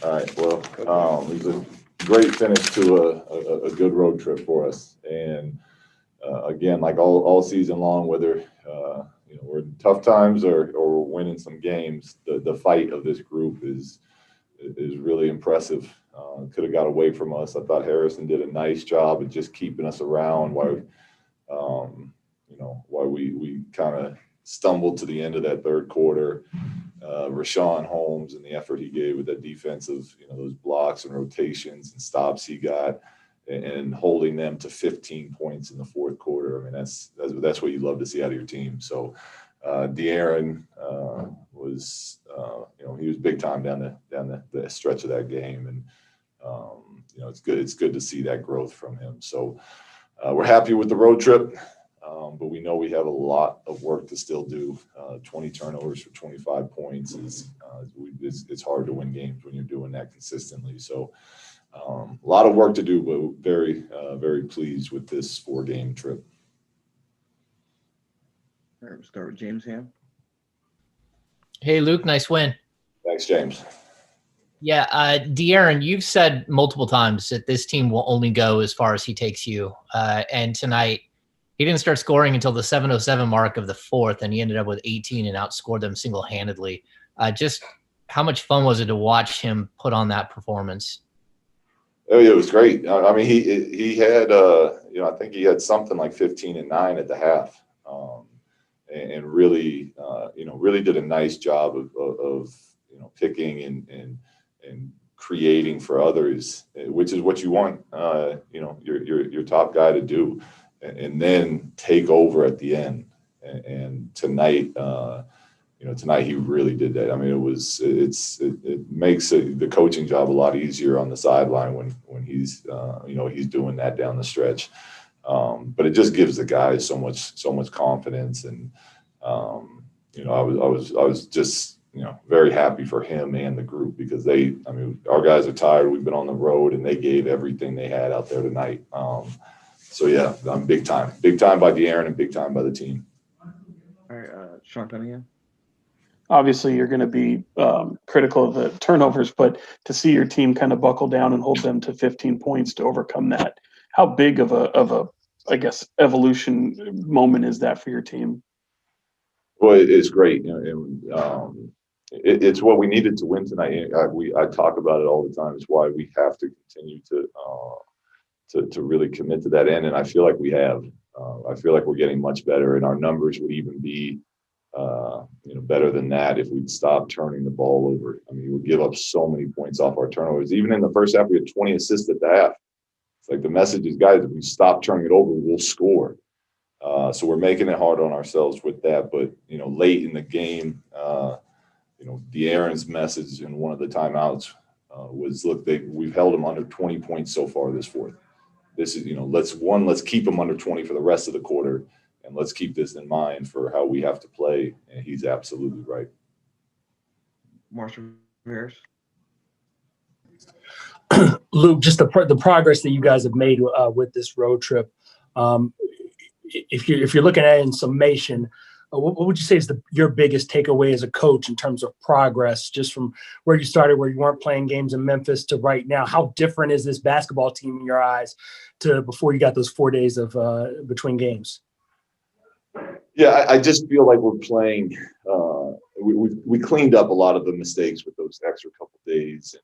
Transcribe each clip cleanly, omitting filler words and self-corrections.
All right. Well, it was a great finish to a good road trip for us. And again, like all season long, whether we're in tough times or we're winning some games, the fight of this group is really impressive. Could have got away from us. I thought Harrison did a nice job of just keeping us around while we kind of stumbled to the end of that third quarter. Rashawn Holmes and the effort he gave with that defensive, those blocks and rotations and stops he got, and holding them to 15 points in the fourth quarter. I mean, that's what you love to see out of your team. So De'Aaron was, he was big time down the stretch of that game, and it's good. It's good to see that growth from him. So we're happy with the road trip. But we know we have a lot of work to still do. 20 turnovers for 25 points it's hard to win games when you're doing that consistently. So a lot of work to do, but very, very pleased with this 4-game trip. All right, we'll start with James Ham. Hey, Luke, nice win. Thanks, James. Yeah, De'Aaron, you've said multiple times that this team will only go as far as he takes you. And tonight, he didn't start scoring until the 7:07 mark of the fourth, and he ended up with 18 and outscored them single-handedly. Just how much fun was it to watch him put on that performance? Oh, yeah, it was great. I mean, he had, I think he had something like 15 and 9 at the half, and really, really did a nice job of picking and creating for others, which is what you want, your top guy to do. And then take over at the end. And tonight, tonight he really did that. I mean, it makes the coaching job a lot easier on the sideline when he's he's doing that down the stretch. But it just gives the guys so much confidence. And I was just very happy for him and the group, because our guys are tired. We've been on the road, and they gave everything they had out there tonight. So, yeah, I'm big time by De'Aaron and big time by the team. All right, Sean Cunningham. Obviously, you're going to be critical of the turnovers, but to see your team kind of buckle down and hold them to 15 points to overcome that, how big of a I guess, evolution moment is that for your team? Well, it's great. It's what we needed to win tonight. I talk about it all the time. It's why we have to continue to really commit to that end. And I feel like we have. I feel like we're getting much better, and our numbers would even be better than that if we'd stop turning the ball over. I mean, we give up so many points off our turnovers. Even in the first half, we had 20 assists at the half. It's like the message is, guys, if we stop turning it over, we'll score. So we're making it hard on ourselves with that. But, late in the game, De'Aaron's message in one of the timeouts was, look, we've held them under 20 points so far this fourth. This is, let's keep them under 20 for the rest of the quarter, and let's keep this in mind for how we have to play. And he's absolutely right. Marshall Harris. Luke, just the progress that you guys have made with this road trip. If you're looking at it in summation, what would you say is your biggest takeaway as a coach in terms of progress, just from where you started, where you weren't playing games in Memphis, to right now? How different is this basketball team in your eyes to before you got those 4 days of between games? Yeah, I just feel like we're playing. We cleaned up a lot of the mistakes with those extra couple days,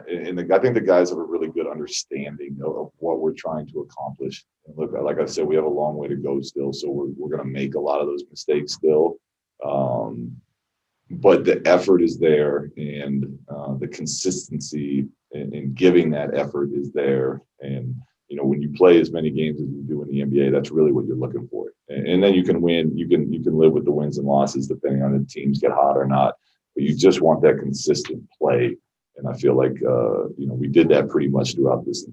and I think the guys have a really good understanding of what we're trying to accomplish. And look, like I said, we have a long way to go still, so we're going to make a lot of those mistakes still. But the effort is there, and the consistency in giving that effort is there. And when you play as many games as you do in the NBA, that's really what you're looking for. And then you can win. You can live with the wins and losses depending on if teams get hot or not. But you just want that consistent play. And I feel like we did that pretty much throughout this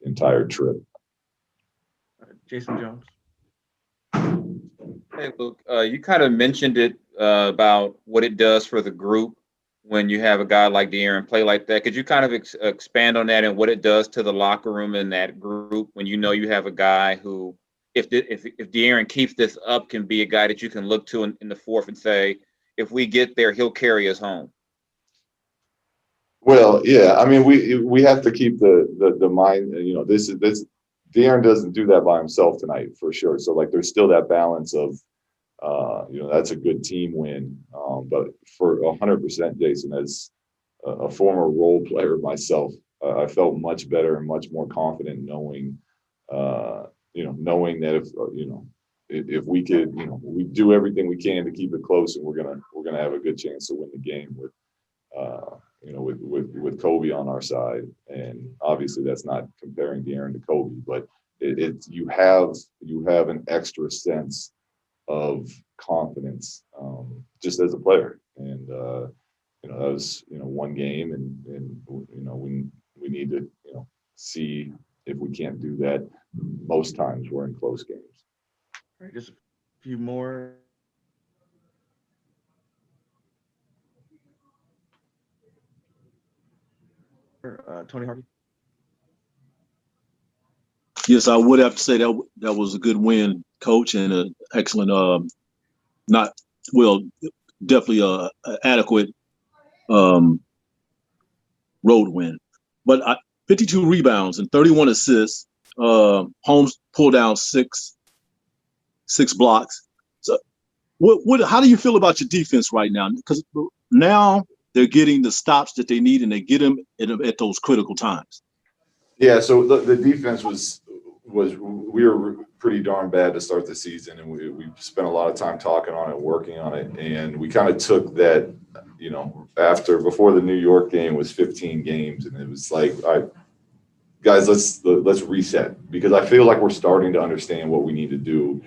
entire trip. Jason Jones. Hey, Luke, you kind of mentioned it about what it does for the group when you have a guy like De'Aaron play like that. Could you kind of expand on that and what it does to the locker room and that group when you have a guy who, if De'Aaron keeps this up, can be a guy that you can look to in the fourth and say, if we get there, he'll carry us home? Well, yeah, I mean, we have to keep the mind. You know, this. De'Aaron doesn't do that by himself tonight for sure. So like, there's still that balance of, you know, that's a good team win. But for 100%, Jason, as a former role player myself, I felt much better and much more confident knowing, you know, knowing that if we could, you know, we do everything we can to keep it close, and we're gonna have a good chance to win the game with, you know, with Kobe on our side. And obviously that's not comparing De'Aaron to Kobe, but you have an extra sense of confidence, just as a player. And you know, that was, you know, one game, and you know, we need to, you know, see if we can't do that. Most times we're in close games. All right, just a few more. Tony Harvey. Yes, I would have to say that was a good win, Coach, and an excellent, not well, definitely a adequate road win. But 52 rebounds and 31 assists. Holmes pulled down six blocks. So, how do you feel about your defense right now? Because now they're getting the stops that they need, and they get them at those critical times. Yeah, so the defense was we were pretty darn bad to start the season, and we spent a lot of time talking on it, working on it, and we kind of took that, you know, before the New York game was 15 games, and it was like, all right, guys, let's reset, because I feel like we're starting to understand what we need to do.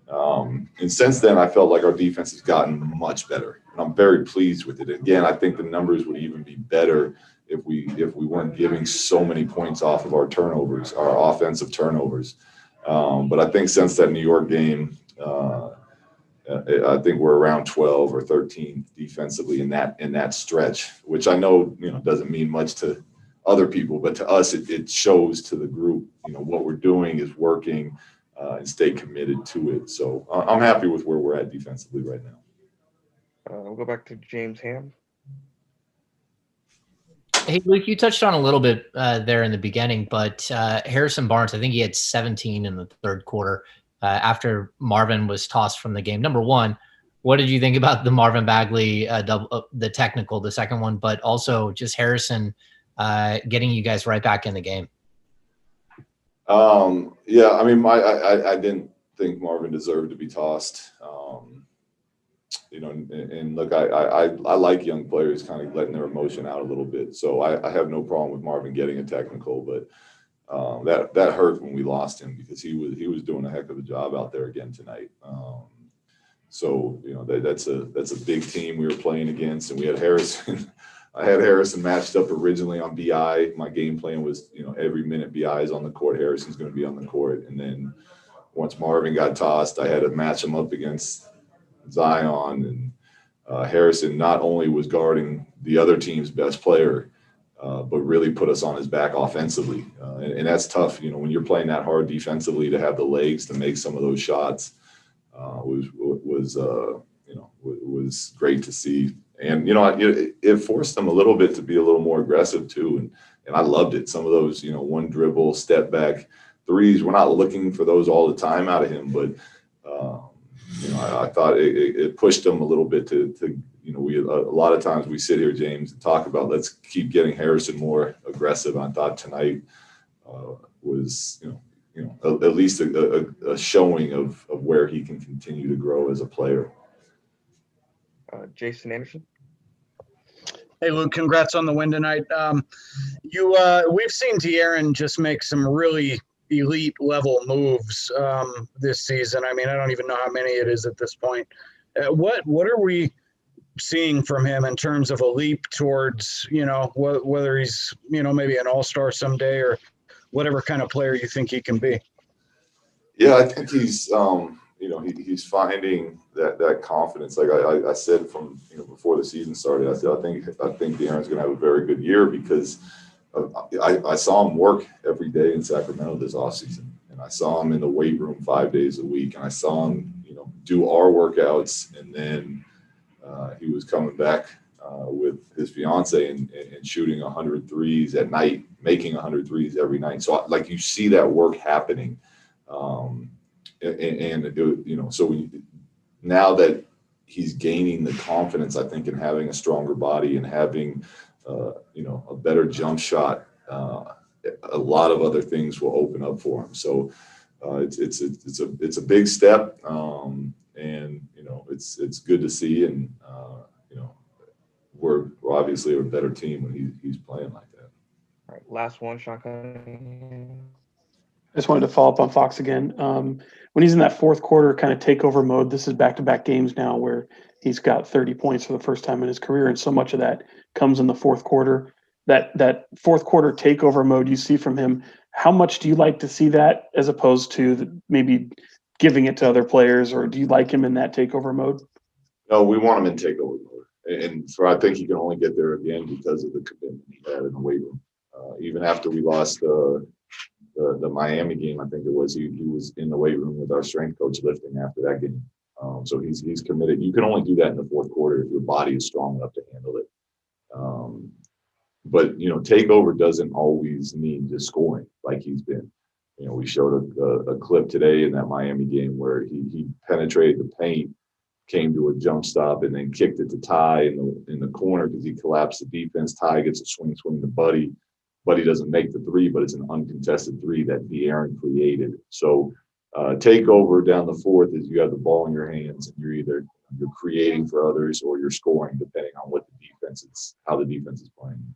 And since then, I felt like our defense has gotten much better, and I'm very pleased with it. Again, I think the numbers would even be better if we weren't giving so many points off of our turnovers, our offensive turnovers. But I think since that New York game, I think we're around 12 or 13 defensively in that stretch, which I know, you know, doesn't mean much to other people, but to us, it shows to the group, you know, what we're doing is working, and stay committed to it. So I'm happy with where we're at defensively right now. We'll go back to James Ham. Hey, Luke, you touched on a little bit there in the beginning, but Harrison Barnes, I think he had 17 in the third quarter after Marvin was tossed from the game. Number one, what did you think about the Marvin Bagley the technical, the second one, but also just Harrison getting you guys right back in the game? Yeah, I mean, I didn't think Marvin deserved to be tossed. You know, and look, I like young players kind of letting their emotion out a little bit. So I have no problem with Marvin getting a technical, but that hurt when we lost him, because he was doing a heck of a job out there again tonight. So, you know, that's a big team we were playing against, and we had Harrison. I had Harrison matched up originally on BI. My game plan was, you know, every minute BI is on the court, Harrison's going to be on the court. And then once Marvin got tossed, I had to match him up against Zion, and Harrison not only was guarding the other team's best player, but really put us on his back offensively. And that's tough, you know, when you're playing that hard defensively, to have the legs to make some of those shots was great to see. And, you know, it forced them a little bit to be a little more aggressive too. And I loved it. Some of those, you know, one dribble, step back threes, we're not looking for those all the time out of him, but, you know, I thought it pushed them a little bit to you know, a lot of times we sit here, James, and talk about, let's keep getting Harrison more aggressive. I thought tonight was, you know, at least a showing of where he can continue to grow as a player. Jason Anderson. Hey, Luke, congrats on the win tonight. We've seen De'Aaron just make some really elite level moves this season. I mean, I don't even know how many it is at this point. What are we seeing from him in terms of a leap towards, you know, whether he's, you know, maybe an all-star someday or whatever kind of player you think he can be? Yeah, I think he's, you know, he's finding that confidence. Like I said from, you know, before the season started, I said, I think De'Aaron's going to have a very good year, because I saw him work every day in Sacramento this offseason, and I saw him in the weight room 5 days a week, and I saw him, you know, do our workouts, and then he was coming back with his fiance and shooting 100 threes at night, making 100 threes every night. So like you see that work happening. Now that he's gaining the confidence, I think, in having a stronger body and having, a better jump shot, a lot of other things will open up for him. So it's a big step, and it's good to see, and we're obviously a better team when he's playing like that. All right, last one, Sean Cunningham. I just wanted to follow up on Fox again. When he's in that fourth quarter kind of takeover mode, this is back-to-back games now where he's got 30 points for the first time in his career, and so much of that comes in the fourth quarter. That fourth quarter takeover mode you see from him, how much do you like to see that as opposed to maybe giving it to other players, or do you like him in that takeover mode? No, we want him in takeover mode, and so I think he can only get there again because of the commitment he had in the weight room. Even after we lost the Miami game, I think it was, he was in the weight room with our strength coach lifting after that game. So he's committed. You can only do that in the fourth quarter if your body is strong enough to handle it. But takeover doesn't always mean just scoring like he's been. We showed a clip today in that Miami game where he penetrated the paint, came to a jump stop, and then kicked it to Ty in the corner because he collapsed the defense. Ty gets a swing to Buddy. Buddy doesn't make the three, but it's an uncontested three that De'Aaron created. So takeover down the fourth is you have the ball in your hands and you're creating for others or you're scoring depending on how the defense is playing.